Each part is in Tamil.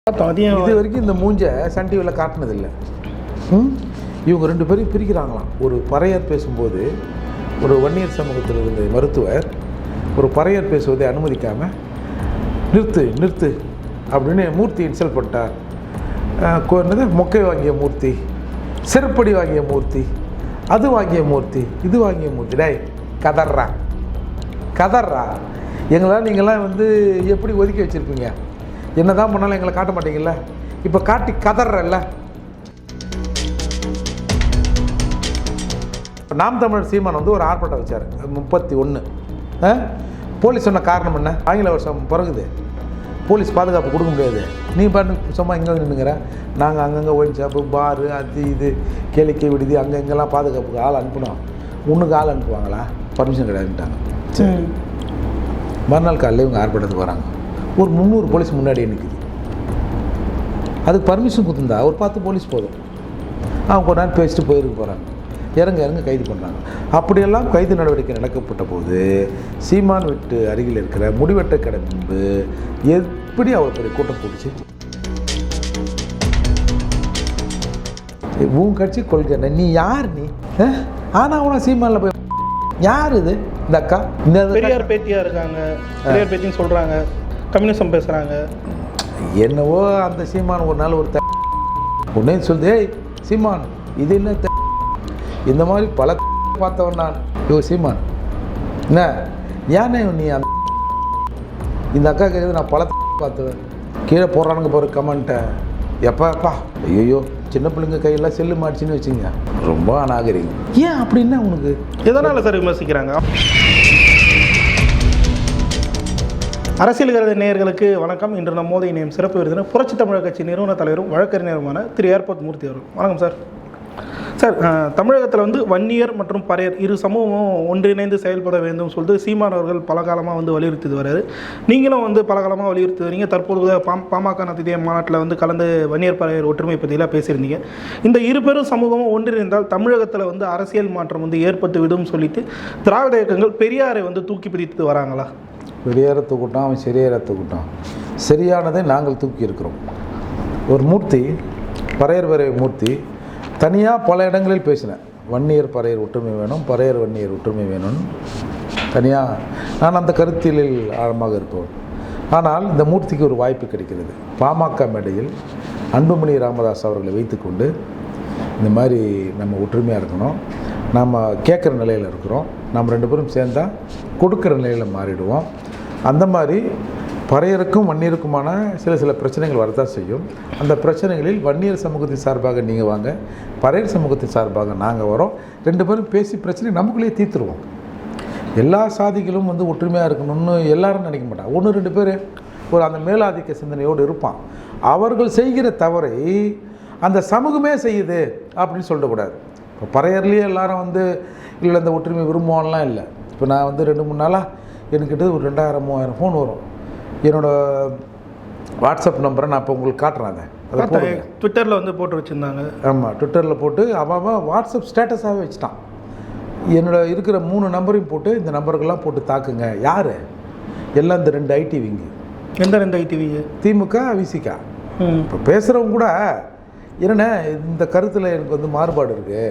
இது வரைக்கும் இந்த மூஞ்சை சன் டிவியில் காட்டினதில்லை. இவங்க 2 பேரும் பிரிக்கிறாங்களாம். ஒரு பறையர் பேசும்போது ஒரு வன்னியர் சமூகத்தில் இருந்த மருத்துவர் ஒரு பறையர் பேசுவதை அனுமதிக்காமல் நிறுத்து அப்படின்னு மூர்த்தி இன்சல்ட் பண்ணிட்டார். என்னது மொக்கை வாங்கிய மூர்த்தி, செருப்படி வாங்கிய மூர்த்தி, அது வாங்கிய மூர்த்தி, இது வாங்கிய மூர்த்தி. டேய் கதர்றா எங்களால் நீங்களாம் வந்து எப்படி ஒதுக்கி வச்சுருப்பீங்க? என்ன தான் பண்ணாலும் எங்களை காட்ட மாட்டீங்கல்ல, இப்போ காட்டி கதறல்ல. நாம் தமிழர் சீமான் வந்து ஒரு ஆர்ப்பாட்டம் வச்சார் 31. போலீஸ் சொன்ன காரணம் என்ன? ஆங்கில வருஷம் பிறகுது, போலீஸ் பாதுகாப்பு கொடுக்க முடியாது, நீ பாட்டு சும்மா இங்கே நின்றுங்கிற, நாங்கள் அங்கங்கே ஒயின் ஷாப்பு பாரு அது இது கேளிக்கை விடுதி அங்கே இங்கெல்லாம் பாதுகாப்புக்கு ஆள் அனுப்பணும். உன்னுக்கு ஆள் அனுப்புவாங்களா? பர்மிஷன் கிடையாதுட்டாங்க. சரி, மறுநாள் காலையில் இவங்க ஆர்ப்பாட்டத்துக்கு வராங்க. ஒரு 300 போலீஸ் முன்னாடி நிற்குது. அதுக்கு பர்மிஷன் கொடுத்துருந்தா ஒரு 10 போலீஸ் போதும். அவங்க கொஞ்ச நேரம் பேசிட்டு போயிருக்கு போகிறாங்க. இறங்க கைது பண்ணுறாங்க. அப்படியெல்லாம் கைது நடவடிக்கை நடக்கப்பட்ட போது சீமான் வீட்டு அருகில் இருக்கிற முடிவெட்ட கடை முன்பு எப்படி அவர் பெரிய கூட்டம் போட்டுச்சு. உன் கட்சி கொள்கை நீ யார்? நீ ஆனால் உன சீமானில் போய் யார் இது? இந்த அக்கா இந்த பெரியார் பேத்தியாக இருக்காங்க, பெரியார் பேத்தின்னு சொல்கிறாங்க, கம்யூனிசம் பேசுகிறாங்க. என்னவோ அந்த சீமான் ஒரு நாள் ஒரு உடனே சொல்லுது, ஏய் சீமான் இது என்ன இந்த மாதிரி பல பார்த்தவன் நான். சீமான் என்ன ஏன்னே நீ இந்த அக்கா கேட்குது, நான் பல பார்த்துவேன். கீழே போடுறானுங்க போகிற கமெண்ட்டை எப்பப்பா ஐயோ சின்ன பிள்ளைங்க கையெல்லாம் செல்லு மாட்டிச்சின்னு வச்சுங்க, ரொம்ப அநாகரிகம். ஏன் அப்படின்னா உனக்கு எதனால் சார் விமர்சிக்கிறாங்க? அரசியல் கருத நேயர்களுக்கு வணக்கம். இன்று நம்மோது இணையும் சிறப்பு விருந்தினர் புரட்சி தமிழக கட்சி நிறுவன தலைவரும் வழக்கறிஞருமான திரு ஏர்போர்ட் மூர்த்தி அவர்கள். வணக்கம் சார். சார், தமிழகத்தில் வந்து வன்னியர் மற்றும் பறையர் இரு சமூகமும் ஒன்றிணைந்து செயல்பட வேண்டும் சொல்லிட்டு சீமான் அவர்கள் பல காலமாக வந்து வலியுறுத்தி வர்றாரு. நீங்களும் வந்து பல காலமாக வலியுறுத்தி வரீங்க. தற்போது பாமக நத்திய மாநாட்டில் வந்து கலந்து வன்னியர் பறையர் ஒற்றுமை பற்றியெல்லாம் பேசியிருந்தீங்க. இந்த இரு பெரும் சமூகமும் ஒன்றிணைந்தால் தமிழகத்தில் வந்து அரசியல் மாற்றம் வந்து ஏற்பட்டு விடும் சொல்லிட்டு திராவிட இயக்கங்கள் பெரியாரை வந்து தூக்கி பிடித்து வராங்களா? பெரியாரை தூக்கிட்டோம், அவன் சரியாரை தூக்கிட்டோம். சரியானதை நாங்கள் தூக்கி இருக்கிறோம். ஒரு மூர்த்தி பறையர் மூர்த்தி தனியாக பல இடங்களில் பேசினேன். வன்னியர் பறையர் ஒற்றுமை வேணும், பறையர் வன்னியர் ஒற்றுமை வேணும்னு தனியாக நான் அந்த கருத்தியலில் ஆழமாக இருப்போம். ஆனால் இந்த மூர்த்திக்கு ஒரு வாய்ப்பு கிடைக்கிறது. பாமக மேடையில் அன்புமணி ராமதாஸ் அவர்களை வைத்துக்கொண்டு இந்த மாதிரி நம்ம ஒற்றுமையாக இருக்கணும், நம்ம கேட்குற நிலையில் இருக்கிறோம், நம்ம 2 பேரும் சேர்ந்தால் கொடுக்குற நிலையில் மாறிடுவோம். அந்த மாதிரி பறையருக்கும் வன்னியருக்குமான சில பிரச்சனைகள் வரதான் செய்யும். அந்த பிரச்சனைகளில் வன்னியர் சமூகத்தின் சார்பாக நீங்கள் வாங்க, பறையர் சமூகத்தின் சார்பாக நாங்கள் வரோம். 2 பேரும் பேசி பிரச்சனை நமக்குள்ளேயே தீர்த்துருவோம். எல்லா சாதிகளும் வந்து ஒற்றுமையாக இருக்கணும்னு எல்லாரும் நினைக்க மாட்டாங்க. 1-2 பேர் ஒரு அந்த மேலாதிக்க சிந்தனையோடு இருப்பான். அவர்கள் செய்கிற தவறை அந்த சமூகமே செய்யுது அப்படின்னு சொல்லக்கூடாது. இப்போ பறையர்லேயே எல்லாரும் வந்து இல்லை இந்த ஒற்றுமை விரும்புவான்லாம் இல்லை. இப்போ நான் வந்து 2-3 நாளாக என்கிட்ட ஒரு 2000-3000 ஃபோன் வரும். என்னோடய வாட்ஸ்அப் நம்பரை நான் இப்போ உங்களுக்கு காட்டுறேன். அதை ட்விட்டரில் வந்து போட்டு வச்சுருந்தாங்க. ஆமாம், ட்விட்டரில் போட்டு அவன் வாட்ஸ்அப் ஸ்டேட்டஸாகவே வச்சுட்டான். என்னோட இருக்கிற 3 நம்பரையும் போட்டு இந்த நம்பருக்கெல்லாம் போட்டு தாக்குங்க. யார்? எல்லாம் இந்த 2 ஐடி விங்கு. எந்த 2 ஐடி விங்கு? திமுக, விசிகா. இப்போ பேசுகிறவங்க கூட என்னென்ன இந்த கருத்தில் எனக்கு வந்து மாறுபாடு இருக்குது,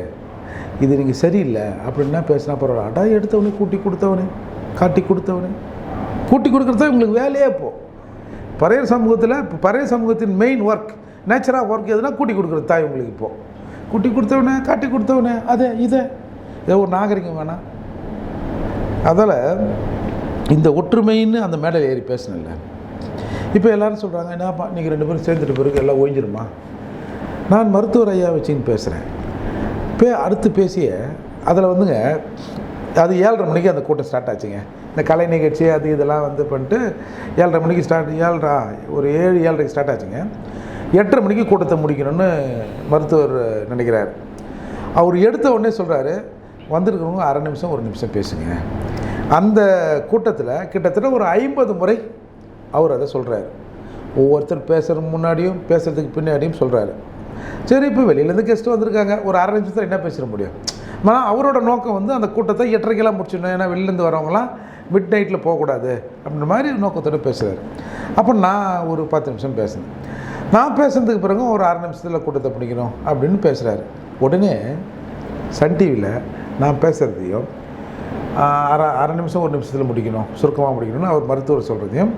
இது நீங்கள் சரியில்லை அப்படின்னா பேசினா பரவாயில்ல. அடா எடுத்தவனே கூட்டி கொடுத்தவனே காட்டி கொடுத்தவனே கூட்டி கொடுக்குறத உங்களுக்கு வேலையே. இப்போது பறையர் சமூகத்தில் இப்போ பறையர் சமூகத்தின் மெயின் ஒர்க் நேச்சராக ஒர்க் எதுனா கூட்டி கொடுக்குறது தாய் உங்களுக்கு. இப்போது கூட்டி கொடுத்தவனே காட்டி கொடுத்தவனே அதை இதை ஒரு நாகரிகம் வேணாம். அதில் இந்த ஒற்றுமைன்னு அந்த மேடையில் ஏறி பேசணும்ல. இப்போ எல்லோரும் சொல்கிறாங்க, என்னப்பா நீங்கள் 2 பேரும் சேர்ந்துட்டு பிறகு எல்லாம் ஓய்ஞ்சிருமா? நான் மருத்துவர் ஐயா வச்சுன்னு பேசுகிறேன். அடுத்து பேசிய அதில் வந்துங்க அது 7:30 மணிக்கு அந்த கூட்டம் ஸ்டார்ட் ஆச்சுங்க. இந்த கலை நிகழ்ச்சி அது இதெல்லாம் வந்து பண்ணிட்டு 7:30 மணிக்கு ஸ்டார்ட், 7:30 ஸ்டார்ட் ஆச்சுங்க. 8:30 மணிக்கு கூட்டத்தை முடிக்கணும்னு மருத்துவர் நினைக்கிறார். அவர் எடுத்த உடனே சொல்கிறாரு, வந்திருக்கிறவங்க 1/2 நிமிஷம் 1 நிமிஷம் பேசுங்க. அந்த கூட்டத்தில் கிட்டத்தட்ட ஒரு 50 முறை அவர் அதை சொல்கிறார். ஒவ்வொருத்தர் பேசுகிறதுக்கு முன்னாடியும் பேசுகிறதுக்கு பின்னாடியும் சொல்கிறாரு. சரி, இப்போ வெளியிலேருந்து கெஸ்ட்டு வந்திருக்காங்க, ஒரு 1/2 நிமிஷத்தில் என்ன பேசிட முடியும்? ஆனால் அவரோட நோக்கம் வந்து அந்த கூட்டத்தை 8:30 முடிச்சிடணும். ஏன்னா வெளிலேருந்து வரவங்களாம் மிட் நைட்டில் போகக்கூடாது அப்படின்ற மாதிரி நோக்கத்தோடு பேசுகிறார். அப்போ நான் ஒரு 10 நிமிஷம் பேசினேன். நான் பேசுனதுக்கு பிறகு ஒரு 6 நிமிஷத்தில் கூட்டத்தை பிடிக்கணும் அப்படின்னு பேசுகிறாரு. உடனே சன் டிவியில் நான் பேசுகிறதையும் அரை நிமிஷம் 1 நிமிஷத்தில் முடிக்கணும், சுருக்கமாக முடிக்கணும்னு அவர் மருத்துவர் சொல்கிறதையும்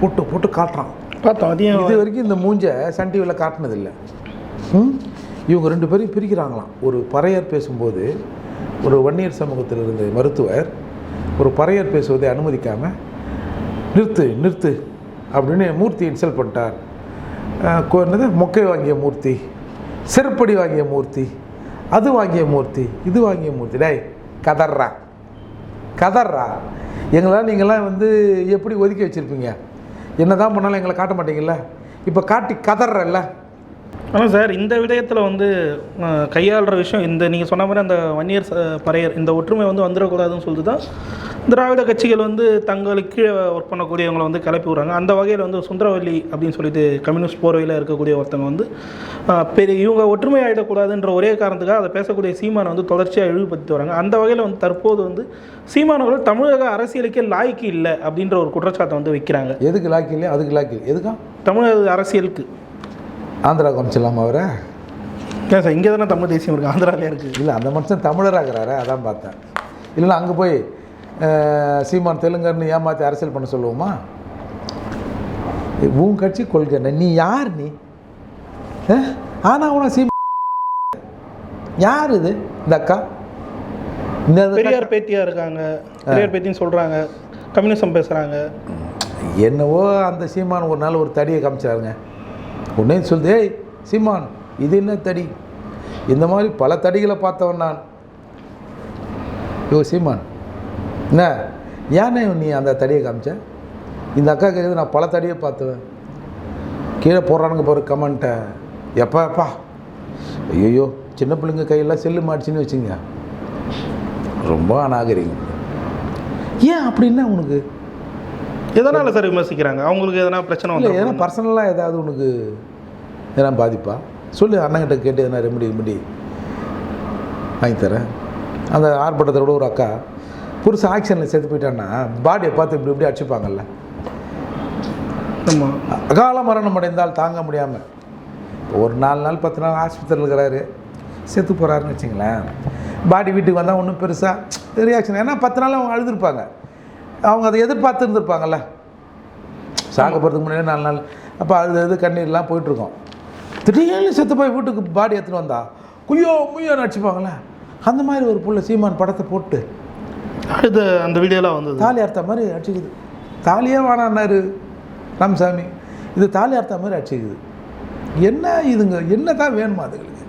போட்டு போட்டு காட்டுறான். பார்த்தோம். அதையும் இது வரைக்கும் இந்த மூஞ்சை சன் டிவியில் காட்டினதில்லை. இவங்க 2 பேரையும் பிரிக்கிறாங்களாம். ஒரு பறையர் பேசும்போது ஒரு வன்னியர் சமூகத்தில் இருந்த மருத்துவர் ஒரு பறையர் பேசுவதை அனுமதிக்காமல் நிறுத்து அப்படின்னு மூர்த்தி இன்சல்ட் பண்ணிட்டார். என்னது மொக்கை வாங்கிய மூர்த்தி, செருப்படி வாங்கிய மூர்த்தி, அது வாங்கிய மூர்த்தி, இது வாங்கிய மூர்த்தி. டேய் கதர்றா எங்களால் நீங்களாம் வந்து எப்படி ஒதுக்கி வச்சுருப்பீங்க? என்ன தான் பண்ணாலும் எங்களை காட்ட மாட்டீங்கல்ல, இப்போ காட்டி கதறல்ல. ஆனால் சார் இந்த விடயத்தில் வந்து கையாளுற விஷயம் இந்த நீங்கள் சொன்ன மாதிரி அந்த வன்னியர் பறையர் இந்த ஒற்றுமை வந்து வந்துடக்கூடாதுன்னு சொல்லிட்டு தான் திராவிட கட்சிகள் வந்து தங்களுக்கு கீழே ஒர்க் பண்ணக்கூடியவங்களை வந்து கிளப்பி விட்றாங்க. அந்த வகையில் வந்து சுந்தரவல்லி அப்படின்னு சொல்லிட்டு கம்யூனிஸ்ட் போர்வையில் இருக்கக்கூடிய ஒருத்தவங்க வந்து இவங்க ஒற்றுமை ஆகிடக்கூடாதுன்ற ஒரே காரணத்துக்காக அதை பேசக்கூடிய சீமானை வந்து தொடர்ச்சியாக இழிவுபடுத்தி வராங்க. அந்த வகையில் வந்து தற்போது வந்து சீமானவர்கள் தமிழக அரசியலுக்கே லாய்க்கு இல்லை அப்படின்ற ஒரு குற்றச்சாட்டை வந்து வைக்கிறாங்க. எதுக்கு லாய்க்கு இல்லையா? அதுக்கு லாய்க்கு எதுக்கா? தமிழக அரசியலுக்கு. ஆந்திராவுக்கு அமைச்சிடலாமா அவரை? ஏன் சார் இங்கே தானே தமிழ் தேசியம் இருக்குது, ஆந்திராவிலே இருக்குது. இல்லை, அந்த மனுஷன் தமிழராகிறாரு, அதான் பார்த்தேன். இல்லைன்னா அங்கே போய் சீமான் தெலுங்கர்னு ஏமாற்றி அரசியல் பண்ண சொல்லுவோமா? உன் கட்சி கொள்கை நீ யார்? நீ ஆனால் உன யார் இது? இந்த அக்கா இந்த பெரியார் பேத்தியாக இருக்காங்க, பெரியார் பேத்தின்னு சொல்கிறாங்க, கம்யூனிசம் பேசுகிறாங்க. என்னவோ அந்த சீமான் ஒரு நாள் ஒரு தடியை காமிச்சாருங்க. உடனே சொல்லுது, ஏய் சீமான் இது என்ன தடி? இந்த மாதிரி பல தடிகளை பார்த்தவன் நான். சீமான் என்ன ஏன்னே நீ அந்த தடியை காமிச்ச? இந்த அக்கா கேட்குது, நான் பல தடியை பார்த்துவேன். கீழே போடுறானுங்க போகிற கமெண்ட்டை எப்பா ஐயோ சின்ன பிள்ளைங்க கையெல்லாம் செல்லு மாடிச்சின்னு வச்சுங்க, ரொம்ப அநாகரிகம். ஏன் அப்படின்னா உனக்கு எதனால் சார் விமர்சிக்கிறாங்க? அவங்களுக்கு எதனா பிரச்சனை இல்லை, எதனா பர்சனலாக ஏதாவது உனக்கு எதனா பாதிப்பா சொல்லு, அண்ணங்கிட்ட கேட்டு எதனா ரெமெடி வாங்கி தரேன். அந்த ஆர்ப்பாட்டத்தை விட ஒரு அக்கா புருஷன் ஆக்ஷனில் செத்து போயிட்டான்னா பாடியை பார்த்து இப்படி அடிச்சுப்பாங்கல்ல. ஆமாம், அகால மரணம் அடைந்தால் தாங்க முடியாமல் ஒரு 4 நாள் 10 நாள் ஆஸ்பத்திரியில் இருக்கிறாரு, செத்து போகிறாருன்னு வச்சுங்களேன். பாடி வீட்டுக்கு வந்தால் ஒன்றும் பெருசாக ரியாக்ஷன். ஏன்னா 10 நாள் அவங்க அழுதுருப்பாங்க, அவங்க அதை எதிர்பார்த்து இருந்திருப்பாங்கல்ல. சாக போகிறதுக்கு முன்னாடி 4 நாள் அப்போ அது கண்ணீர்லாம் போயிட்டுருக்கோம். திடீர்னு செத்து போய் வீட்டுக்கு பாடி எடுத்துகிட்டு வந்தா முய்யோ நடிச்சுப்பாங்களே. அந்த மாதிரி ஒரு புள்ள சீமான் படத்தை போட்டு இது அந்த வீடியோலாம் வந்தது. தாலி அறுத்த மாதிரி அடிச்சுக்குது. தாலியே வேணான்னாரு ராமசாமி, இது தாலி அறுத்த மாதிரி அடிச்சுக்குது. என்ன இதுங்க, என்ன தான் வேணுமா அதுங்களுக்கு?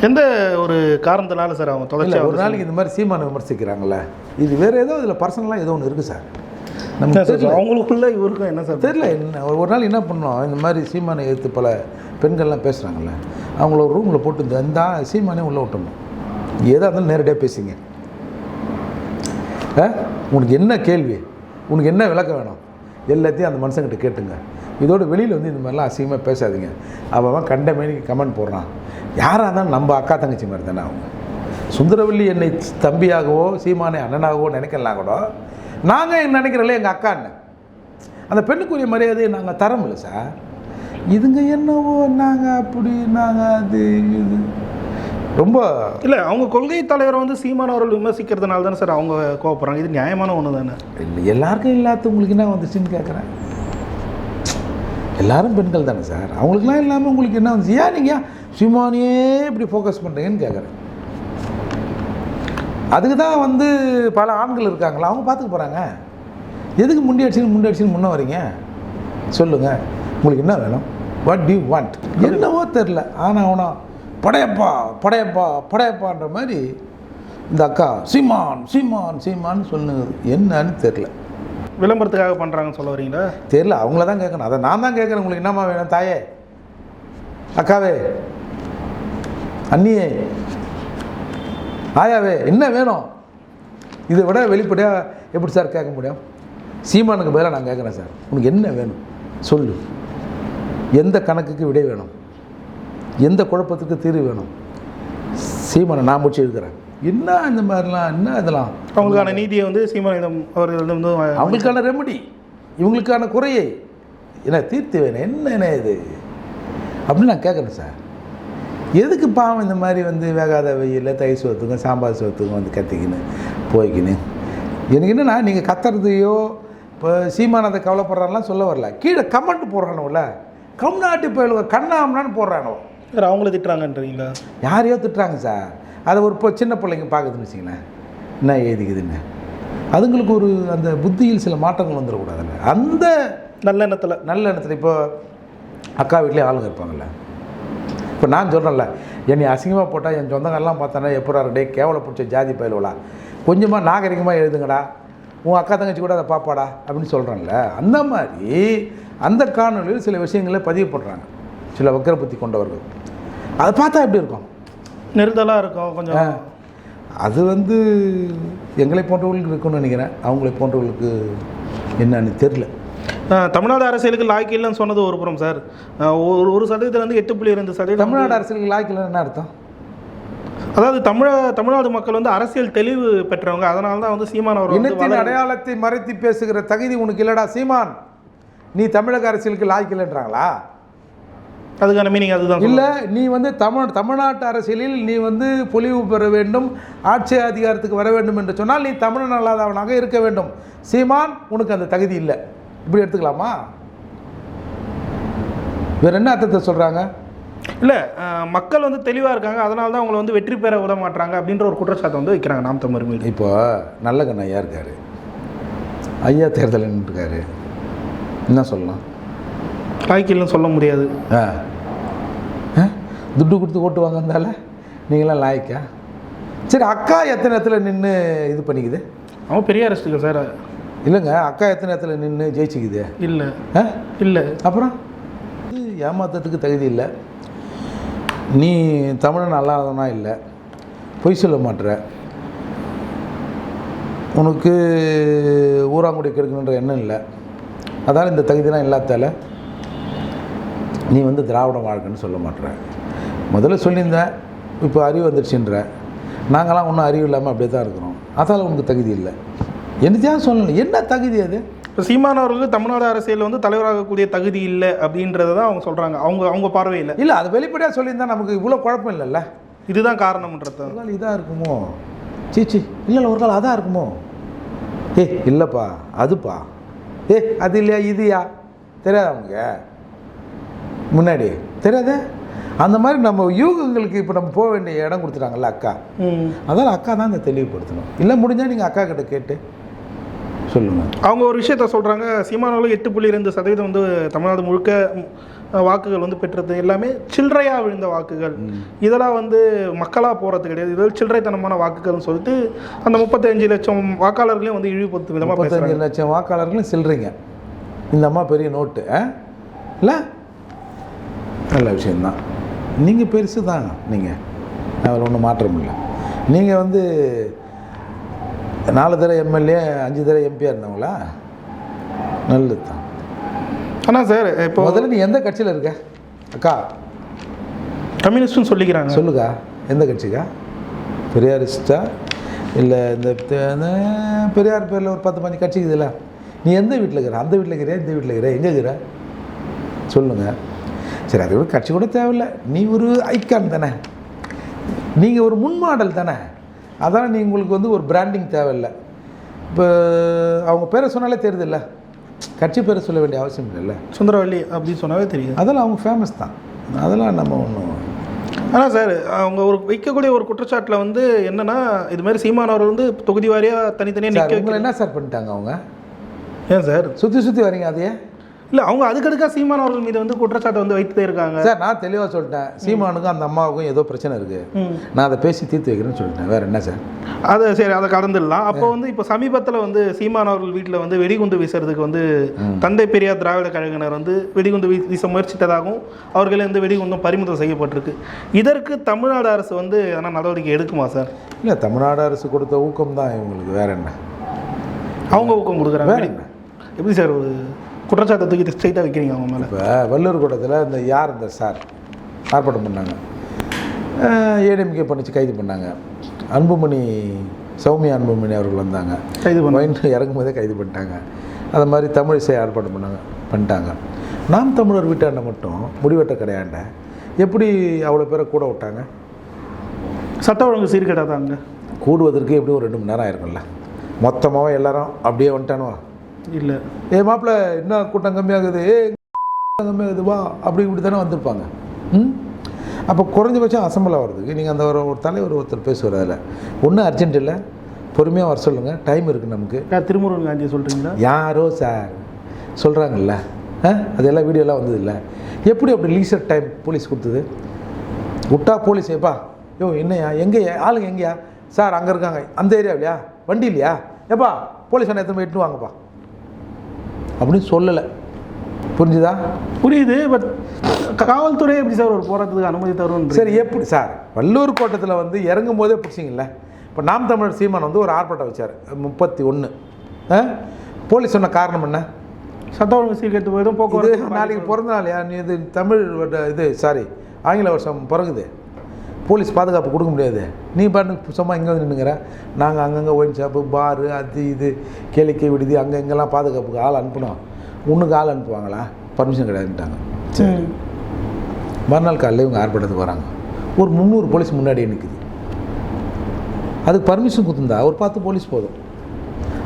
எந்த ஒரு காரணத்தினால சார் அவங்க தொடர்ச்சி ஒரு நாளைக்கு இந்த மாதிரி சீமானை விமர்சிக்கிறாங்களே, இது வேறு ஏதோ இதில் பர்சனலாக ஏதோ ஒன்று இருக்குது சார். நம்ம அவங்களுக்குள்ள இவருக்கும் என்ன சார் தெரியல. என்ன ஒரு நாள் என்ன பண்ணோம், இந்த மாதிரி சீமானை எடுத்து பல பெண்கள்லாம் பேசுகிறாங்கல்ல, அவங்கள ஒரு ரூமில் போட்டு இந்த சீமானே உள்ளே விட்டணும். ஏதா இருந்தாலும் நேரடியாக பேசிங்க. உனக்கு என்ன கேள்வி, உனக்கு என்ன விளக்கம் வேணும், எல்லாத்தையும் அந்த மனுஷங்கிட்ட கேட்டுங்க. இதோட வெளியில் வந்து இந்த மாதிரிலாம் அசிங்கமாக பேசாதீங்க. அவன் கண்ட மேனிக்கு கமெண்ட் போடுறான். யாராக இருந்தாலும் நம்ம அக்கா தங்கச்சி மாதிரி தானே அவங்க. சுந்தரவல்லி என்னை தம்பியாகவோ சீமானை அண்ணனாகவோ நினைக்கலாம் கூட, நாங்கள் நினைக்கிறோம்ல எங்கள் அக்கான்னு, அந்த பெண்ணுக்குரிய மரியாதையை நாங்கள் தரமில்லை சார். இதுங்க என்னவோ நாங்கள் அப்படி நாங்கள் அது இது ரொம்ப இல்லை. அவங்க கொள்கை தலைவரை வந்து சீமான் அவர்கள் விமர்சிக்கிறதுனால தானே சார் அவங்க கோவப்படுறாங்க. இது நியாயமான ஒன்று தானே? இல்லை, எல்லாருக்கும் இல்லாதவங்களுக்கு என்ன வந்துச்சுன்னு கேட்குறேன். எல்லாரும் பெண்கள் தானே சார், அவங்களுக்குலாம் இல்லாமல் உங்களுக்கு என்ன வந்துச்சு? ஏன் நீங்கள் சீமானையே இப்படி ஃபோக்கஸ் பண்ணுறீங்கன்னு கேட்குறேன். அதுக்கு தான் வந்து பல ஆண்கள் இருக்காங்களா, அவங்க பார்த்துக்க போகிறாங்க. எதுக்கு முண்டி அடிச்சுன்னு முன்னே வரீங்க? சொல்லுங்கள், உங்களுக்கு என்ன வேணும்? What to you want? என்னவோ தெரில, ஆனால் அவனா படையப்பான்ற மாதிரி இந்த அக்கா சீமான் சொல்லுங்க, என்னன்னு தெரில. விளம்பரத்துக்காக பண்ணுறாங்கன்னு சொல்ல வரீங்களா? தெரில, அவங்கள தான் கேட்கணும். அதை நான் தான் கேட்குறேன். உங்களுக்கு என்னம்மா வேணும்? தாயே, அக்காவே, அண்ணியே, ஆயாவே, என்ன வேணும்? இதை விட வெளிப்படையாக எப்படி சார் கேட்க முடியும்? சீமானுக்கு பதிலாக நான் கேட்குறேன் சார், உனக்கு என்ன வேணும் சொல்லு. எந்த கணக்குக்கு விடை வேணும், எந்த குழப்பத்துக்கு தீர்வு வேணும்? சீமானை நான் முடிச்சு இருக்கிறேன். என்ன இந்த மாதிரிலாம், என்ன இதெல்லாம்? அவங்களுக்கான நீதியை வந்து சீமானிடம் அவர்கள் வந்து அவங்களுக்கான ரெமடி, இவங்களுக்கான குறையை என்ன தீர்த்து வேணும் என்னென்ன இது அப்படின்னு நான் கேட்குறேன் சார். எதுக்கு பாவம் இந்த மாதிரி வந்து வேகாத வெயிலில் தயிர் சோத்துக்கும் சாம்பார் சோத்துக்கும் வந்து கத்திக்கின்னு போய்க்கின்னு. எனக்கு என்னென்னா நீங்கள் கத்துறதையோ இப்போ சீமானதை கவலைப்படுறான்லாம் சொல்ல வரல, கீழே கமெண்ட் போடுறானுல கம்நாட்டு போயிடுவ கண்ணாமனான்னு போடுறானோ. சார் அவங்கள திட்டுறாங்கன்றீங்களா? யாரையோ திட்டுறாங்க சார். அதை ஒரு சின்ன பிள்ளைங்க பார்க்குதுன்னு வச்சிங்களேன், என்ன எழுதிக்குதுன்னு. அதுங்களுக்கு ஒரு அந்த புத்தியில் சில மாற்றங்கள் வந்துடக்கூடாதுல்ல. அந்த நல்லெண்ணத்தில் இப்போ அக்கா வீட்லேயே ஆளுங்க இருப்பாங்கள்ல. இப்போ நான் சொல்கிறேன்ல, என்னை அசிங்கமாக போட்டால் என் சொந்தங்கள்லாம் பார்த்தானே எப்படா டே கேவலை பிடிச்ச ஜாதி பயிலுவலா, கொஞ்சமாக நாகரிகமாக எழுதுங்கடா, உன் அக்கா தங்கச்சி கூட அதை பாப்பாடா அப்படின்னு சொல்கிறேன்ல. அந்த மாதிரி அந்த காணொலியில் சில விஷயங்களை பதிவு பண்ணுறாங்க சில வக்கர புத்தி கொண்டவர்கள். அதை பார்த்தா எப்படி இருக்கும்? நெருடலாக இருக்கும் கொஞ்சம். அது வந்து எங்களை போன்றவர்களுக்கு இருக்குன்னு நினைக்கிறேன், அவங்களை போன்றவர்களுக்கு என்னன்னு தெரில. தமிழ்நாடு அரசியலுக்கு லாய்க்கு இல்லைன்னு சொன்னது ஒரு புறம் சார். ஒரு சதவீதத்துலேருந்து 8.2%. தமிழ்நாடு அரசியலுக்கு லாய்க்கு இல்லைன்னு என்ன அர்த்தம்? அதாவது தமிழ்நாடு மக்கள் வந்து அரசியல் தெளிவு பெற்றவங்க, அதனால தான் வந்து சீமான் அவர் இனத்தின் அடையாளத்தை மறைத்து பேசுகிற தகுதி உனக்கு இல்லடா சீமான், நீ தமிழக அரசியலுக்கு லாய்க்கு இல்லைன்றாங்களா? அதுக்கான மீனிங் அதுதான் இல்லை. நீ வந்து தமிழ்நாட்டு அரசியலில் நீ வந்து பொலிவு பெற வேண்டும், ஆட்சி அதிகாரத்துக்கு வர வேண்டும் என்று சொன்னால் நீ தமிழன் அல்லாதவனாக இருக்க வேண்டும். சீமான் உனக்கு அந்த தகுதி இல்லை, இப்படி எடுத்துக்கலாமா? வேற என்ன அர்த்தத்தை சொல்கிறாங்க? இல்லை, மக்கள் வந்து தெளிவாக இருக்காங்க, அதனால தான் அவங்களை வந்து வெற்றி பெற விட மாட்டாங்க அப்படின்ற ஒரு குற்றச்சாட்டை வந்து வைக்கிறாங்க நாம் தமிழர் மீது. இப்போ நல்ல கண்ண ஐயா இருக்கார், ஐயா தேர்தல் நின்றுருக்காரு, என்ன சொல்லலாம்? லாய்க்கில்னு சொல்ல முடியாது. துட்டு கொடுத்து ஓட்டு வாங்கந்தால நீங்களாம் லாய்க்கா? சரி, அக்கா எத்தனை இடத்துல நின்று இது பண்ணிக்குது? அவன் பெரிய அரசுக்கு சார். இல்லைங்க, அக்கா எத்தனை இடத்துல நின்று ஜெயிச்சுக்குது? இல்லை இல்லை. அப்புறம் ஏமாத்தத்துக்கு தகுதி இல்லை, நீ தமிழன் அல்லாதவனா இல்லை, பொய் சொல்ல மாட்டுற, உனக்கு ஊராங்குடி கெடுக்கணுன்ற எண்ணம் இல்லை, அதால் இந்த தகுதியெலாம் இல்லாதால நீ வந்து திராவிட வாழ்க்கைன்னு சொல்ல மாட்டேற. முதல்ல சொல்லியிருந்தேன், இப்போ அறிவு வந்துடுச்சுன்ற, நாங்களாம் ஒன்றும் அறிவு இல்லாமல் அப்படியே தான் இருக்கிறோம், அதால் உனக்கு தகுதி இல்லை. என்னத்தையும் சொல்லணும், என்ன தகுதி அது? இப்போ சீமான் அவர்களுக்கு தமிழ்நாடு அரசியலில் வந்து தலைவராகக்கூடிய தகுதி இல்லை அப்படின்றத தான் அவங்க சொல்கிறாங்க, அவங்க பார்வையில். இல்லை, அது வெளிப்படையாக சொல்லியிருந்தால் நமக்கு இவ்வளோ குழப்பம் இல்லைல்ல. இதுதான் காரணம்ன்றது. ஒரு கால் இதாக இருக்குமோ, சீச்சி இல்லை ஒரு கால் அதாக இருக்குமோ, இல்லைப்பா அதுப்பா, அது இல்லையா இதுயா, தெரியாதா அவங்க முன்னாடி தெரியாத? அந்த மாதிரி நம்ம யூகங்களுக்கு இப்போ நம்ம போக வேண்டிய இடம் கொடுத்துட்டாங்கல்ல அக்கா. அதனால் அக்கா தான் இந்த தெளிவுபடுத்தணும். இல்லை முடிஞ்சால் நீங்கள் அக்கா கிட்ட கேட்டு சொல்லுங்கள். அவங்க ஒரு விஷயத்த சொல்கிறாங்க, சீமானவர்கள் 8.2% வந்து தமிழ்நாடு முழுக்க வாக்குகள் வந்து பெற்றது எல்லாமே சில்லறையாக விழுந்த வாக்குகள், இதெல்லாம் வந்து மக்களாக போகிறது கிடையாது, இதெல்லாம் சில்லறைத்தனமான வாக்குகள்னு சொல்லிட்டு அந்த 35 லட்சம் வாக்காளர்களையும் வந்து இழிவுபடுத்தும் விதமாக 35 லட்சம் வாக்காளர்களும் சில்லறைங்க. இந்த அம்மா பெரிய நோட்டு இல்லை, நல்ல விஷயந்தான். நீங்கள் பெருசு தான், நீங்கள் அதில் ஒன்றும் மாற்றம் இல்லை. நீங்கள் வந்து 4 தடவை எம்எல்ஏ 5 தடவை எம்பியாக இருந்தவங்களா? நல்லது தான். ஆனால் சார் இப்போ முதல்ல நீ எந்த கட்சியில் இருக்க அக்கா? கம்யூனிஸ்ட்னு சொல்லிக்கிறாங்க. சொல்லுக்கா, எந்த கட்சிக்கா? பெரியாரிஸ்டா இல்லை இந்த பெரியார் பேரில் ஒரு 10-15 கட்சி இருக்குதுல்ல, நீ எந்த வீட்டில் இருக்கிற? அந்த வீட்டில் இருக்கிற, இந்த வீட்டில் இருக்கிற, எங்கே இருக்கிற சொல்லுங்கள். சரி, அது கூட கட்சி கூட தேவையில்லை, நீ ஒரு ஐக்கான் தானே, நீங்கள் ஒரு முன்மாடல் தானே, அதான் நீ உங்களுக்கு வந்து ஒரு பிராண்டிங் தேவையில்லை. இப்போ அவங்க பேரை சொன்னாலே தெரியுது இல்லை, கட்சி பேரை சொல்ல வேண்டிய அவசியம் இல்லைல்ல. சுந்தரவள்ளி அப்படின்னு சொன்னாவே தெரியும், அதெல்லாம் அவங்க ஃபேமஸ் தான், அதெல்லாம் நம்ம ஒன்றும். ஆனால் சார் அவங்க ஒரு வைக்கக்கூடிய ஒரு குற்றச்சாட்டில் வந்து என்னென்னா, இது மாதிரி சீமானவர் வந்து தொகுதி வாரியாக தனித்தனியாக நிற்க. உங்களை என்ன சார் பண்ணிட்டாங்க அவங்க? ஏன் சார் சுற்றி வரீங்க அதையே? இல்லை, அவங்க அதுக்கடுக்காக சீமான் அவர்கள் மீது வந்து குற்றச்சாட்டை வந்து வைத்துட்டே இருக்காங்க. சார் நான் தெளிவாக சொல்லிட்டேன், சீமானுக்கும் அந்த அம்மாவுக்கும் ஏதோ பிரச்சனை இருக்குது, நான் அதை பேசி தீர்த்து வைக்கிறேன்னு சொல்லிட்டேன். வேறு என்ன சார்? அதை சரி, அதை கடந்துடலாம். அப்போ வந்து இப்போ சமீபத்தில் வந்து சீமான் அவர்கள் வீட்டில் வந்து வெடிகுண்டு வீசுறதுக்கு வந்து தந்தை பெரியார் திராவிட கழகத்தினர் வந்து வெடிகுண்டு வீச முயற்சித்ததாகவும் அவர்களே வந்து வெடிகுண்டும் பறிமுதல் செய்யப்பட்டிருக்கு. இதற்கு தமிழ்நாடு அரசு வந்து எதனா நடவடிக்கை எடுக்குமா சார்? இல்லை, தமிழ்நாடு அரசு கொடுத்த ஊக்கம் தான் இவங்களுக்கு, வேறு என்ன அவங்க ஊக்கம் கொடுக்குறாங்க? வேறு என்ன? எப்படி சார் ஒரு குற்றச்சாட்டை தூக்கி ஸ்ட்ரைட்டாக வைக்கிறீங்க அவங்க மேலே? இப்போ வள்ளூர் கூட்டத்தில் இந்த யார் இந்த சார் ஆர்ப்பாட்டம் பண்ணாங்க, ஏடிஎம்கே பண்ணிச்சு கைது பண்ணாங்க. அன்புமணி, சௌமியா அன்புமணி அவர்கள் வந்தாங்க, கைது பண்ணி இறங்கும் போதே கைது பண்ணிட்டாங்க. அது மாதிரி தமிழிசை ஆர்ப்பாட்டம் பண்ணிட்டாங்க. நாம் தமிழர் வீட்டாண்ட மட்டும் முடிவெட்ட கிடையாண்ட எப்படி அவ்வளோ பேரை கூட விட்டாங்க? சட்ட ஒழுங்கு சீர்கேடாதாங்க. கூடுவதற்கு எப்படியும் ஒரு 2 மணி நேரம் ஆயிருக்கும்ல. மொத்தமாக எல்லாரும் அப்படியே வந்துட்டானுவா? இல்லை, மாப்பிள்ள இன்னும் கூட்டம் கம்மியாகுது, கம்மியாகுது வா, அப்படி இப்படி தானே வந்திருப்பாங்க. அப்போ குறைஞ்சபட்சம் அசம்பிளாக வர்றதுக்கு நீங்கள் அந்த ஒரு தலைவர் ஒருத்தர் பேசுவார். அதில் ஒன்றும் அர்ஜென்ட் இல்லை, பொறுமையாக வர சொல்லுங்கள், டைம் இருக்குது நமக்கு. திருமுருகன் காந்தி சொல்கிறீங்களா? யாரோ சார் சொல்கிறாங்கல்ல, அதெல்லாம் வீடியோலாம் வந்தது இல்லை. எப்படி அப்படி லீசர் டைம் போலீஸ் கொடுத்தது? விட்டா போலீஸ் ஏப்பா யோ என்னையா எங்கேயா ஆளுங்க எங்கேயா சார் அங்கே இருக்காங்க அந்த ஏரியாவிலையா வண்டி இல்லையா ஏப்பா போலீஸ் அண்ணா எத்தனை எட்டு வாங்கப்பா அப்படின்னு சொல்லலை. புரிஞ்சுதா? புரியுது. பட் காவல்துறை எப்படி சார் ஒரு போராட்டத்துக்கு அனுமதி தரும்? சரி, எப்படி சார் வள்ளூர் கோட்டத்தில் வந்து இறங்கும் போதே பிடிச்சிங்கல்ல. இப்போ நாம் தமிழர் சீமான் வந்து ஒரு ஆர்ப்பாட்டம் வச்சார் 31. போலீஸ் சொன்ன காரணம் என்ன? சட்ட ஒழுங்கு சீர்கேட்டு போய்டும், போக்குவரத்து. நாளைக்கு பிறந்த நாளையா நீ இது தமிழ் ஆங்கில வருஷம் பிறகுது, போலீஸ் பாதுகாப்பு கொடுக்க முடியாது. நீ பாட்டு சும்மா இங்கே வந்து நின்றுங்கிற, நாங்கள் அங்கங்கே ஒயின் ஷாப்பு பாரு அது இது கேளிக்கை விடுதி அங்கே இங்கெல்லாம் பாதுகாப்புக்கு ஆள் அனுப்பணும். ஒன்றுக்கு ஆள் அனுப்புவாங்களா? பர்மிஷன் கிடையாதுட்டாங்க. சரி, மறுநாள் காலையில் இவங்க ஆர்ப்பாட்டத்துக்கு வராங்க. ஒரு 300 போலீஸ் முன்னாடியே நிற்குது. அதுக்கு பர்மிஷன் கொடுத்துருந்தா ஒரு 10 போலீஸ் போதும்.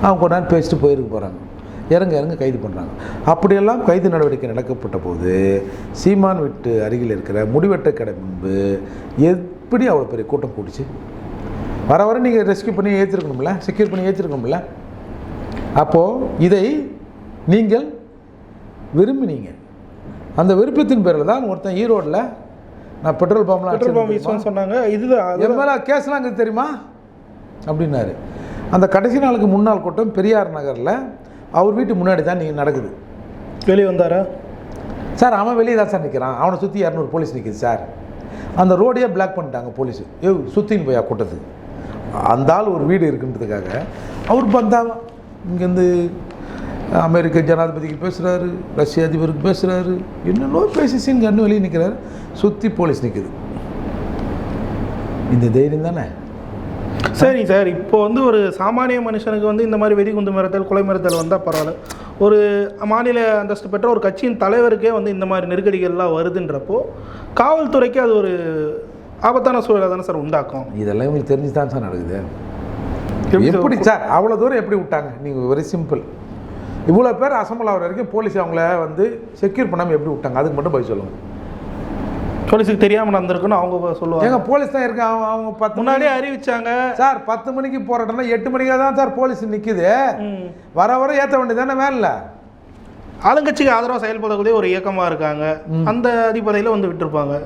அவங்க கொஞ்ச நேரம் பேசிட்டு போயிருக்கு போகிறாங்க. இறங்க கைது பண்ணுறாங்க. அப்படியெல்லாம் கைது நடவடிக்கை நடக்கப்பட்ட போது சீமான் வீட்டு அருகில் இருக்கிற முடிவெட்ட கடை முன்பு எப்படி அவ்வளோ பெரிய கூட்டம் கூடிச்சு? வர நீங்கள் ரெஸ்கியூ பண்ணி ஏற்றிருக்கணும்ல, செக்யூர் பண்ணி ஏற்றிருக்கணும்ல. அப்போது இதை நீங்கள் விரும்பினீங்க. அந்த விருப்பத்தின் பேரில் தான் ஒருத்தன் ஈரோடில் நான் பெட்ரோல் பம்ப்லாம் சொன்னாங்க. இதுதான் எம்எல்ஏ கேஸ்லாம் அங்கே தெரியுமா அப்படின்னாரு. அந்த கடைசி நாளுக்கு முன்னாள் கூட்டம் பெரியார் நகரில் அவர் வீட்டு முன்னாடி தான் நீங்கள் நடக்குது. வெளியே வந்தாரா சார்? அவன் வெளியே தான் சார் நிற்கிறான். அவனை சுற்றி 200 போலீஸ் நிற்கிது சார். அந்த ரோடையே பிளாக் பண்ணிட்டாங்க போலீஸு. சுற்றின்னு போயா கூட்டத்துக்கு. அந்த ஆள் ஒரு வீடு இருக்குன்றதுக்காக அவர் வந்தாங்க. இங்கேருந்து அமெரிக்க ஜனாதிபதிக்கு பேசுகிறாரு, ரஷ்ய அதிபருக்கு பேசுகிறாரு, என்னென்னோ பேசி சீன் கண்ணு வெளியே நிற்கிறாரு. சுற்றி போலீஸ் நிற்குது. இந்த தைரியம் தானே? சரி சார், இப்போ வந்து ஒரு சாமானிய மனுஷனுக்கு வந்து இந்த மாதிரி வெடிகுண்டு மிரட்டல், கொலை மிரட்டல் வந்தால் பரவாயில்ல. ஒரு மாநில அந்தஸ்து பெற்ற ஒரு கட்சியின் தலைவருக்கே வந்து இந்த மாதிரி நெருக்கடிகள்லாம் வருதுன்றப்போ காவல்துறைக்கு அது ஒரு ஆபத்தான சூழலை தானே சார் உண்டாக்கும். இதெல்லாம் உங்களுக்கு தெரிஞ்சு தான் சார் நடக்குது. எப்படி சார் அவ்வளோ தூரம் எப்படி விட்டாங்க? நீங்கள் வெரி சிம்பிள். இவ்வளோ பேர் அசம்பிள் ஆகிற வரைக்கும் போலீஸ் அவங்கள வந்து செக்யூர் பண்ணாமல் எப்படி விட்டாங்க? அதுக்கு மட்டும் போய் சொல்லுங்கள். போலீஸுக்கு தெரியாமல் நடந்திருக்குன்னு அவங்க சொல்லுவாங்க. எங்கள் போலீஸ் தான் இருக்காங்க. அவங்க 10 முன்னாடியே அறிவிச்சாங்க சார். 10 மணிக்கு போராட்டம்னா 8 மணிக்காக தான் சார் போலீஸ் நிற்குது. வர ஏற்ற வேண்டியதானே வேலை. ஆளுங்கட்சிக்கு ஆதரவாக செயல்படக்கூடிய ஒரு இயக்கமாக இருக்காங்க. அந்த அடிப்படையில் வந்து விட்டுருப்பாங்க.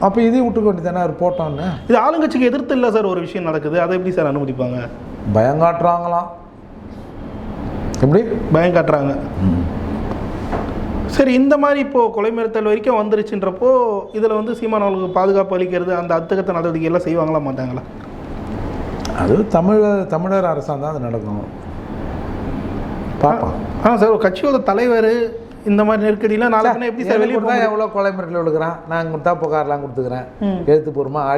அப்போ இதையும் விட்டுக்க வேண்டியதானே அவர் போட்டோன்னு. இது ஆளுங்கட்சிக்கு எதிர்த்து இல்லை சார் ஒரு விஷயம் நடக்குது, அதை எப்படி சார் அனுமதிப்பாங்க? பயங்காட்டுறாங்களாம். எப்படி பயங்காட்டுறாங்க? சரி, இந்த மாதிரி இப்போது கொலை மிரட்டல் வரைக்கும் வந்துருச்சுன்றப்போ இதில் வந்து சீமான் அவர்களுக்கு பாதுகாப்பு அளிக்கிறது, அந்த அத்தகத்த நடவடிக்கை எல்லாம் செய்வாங்களா மாட்டாங்களா? அது தமிழர் அரசாங்கம் தான் அது நடக்கும். பார்ப்போம். சார், ஒரு கட்சியோட தலைவர் இந்த மாதிரி நெருக்கடியில் நாளைக்கு எப்படி சார் வெளியே தான் எவ்வளோ கொலை மிரட்டல் விழுக்கிறான். நான் கொடுத்தா புகார்லாம் கொடுத்துக்கிறேன். எழுத்துப்பூர்வமாக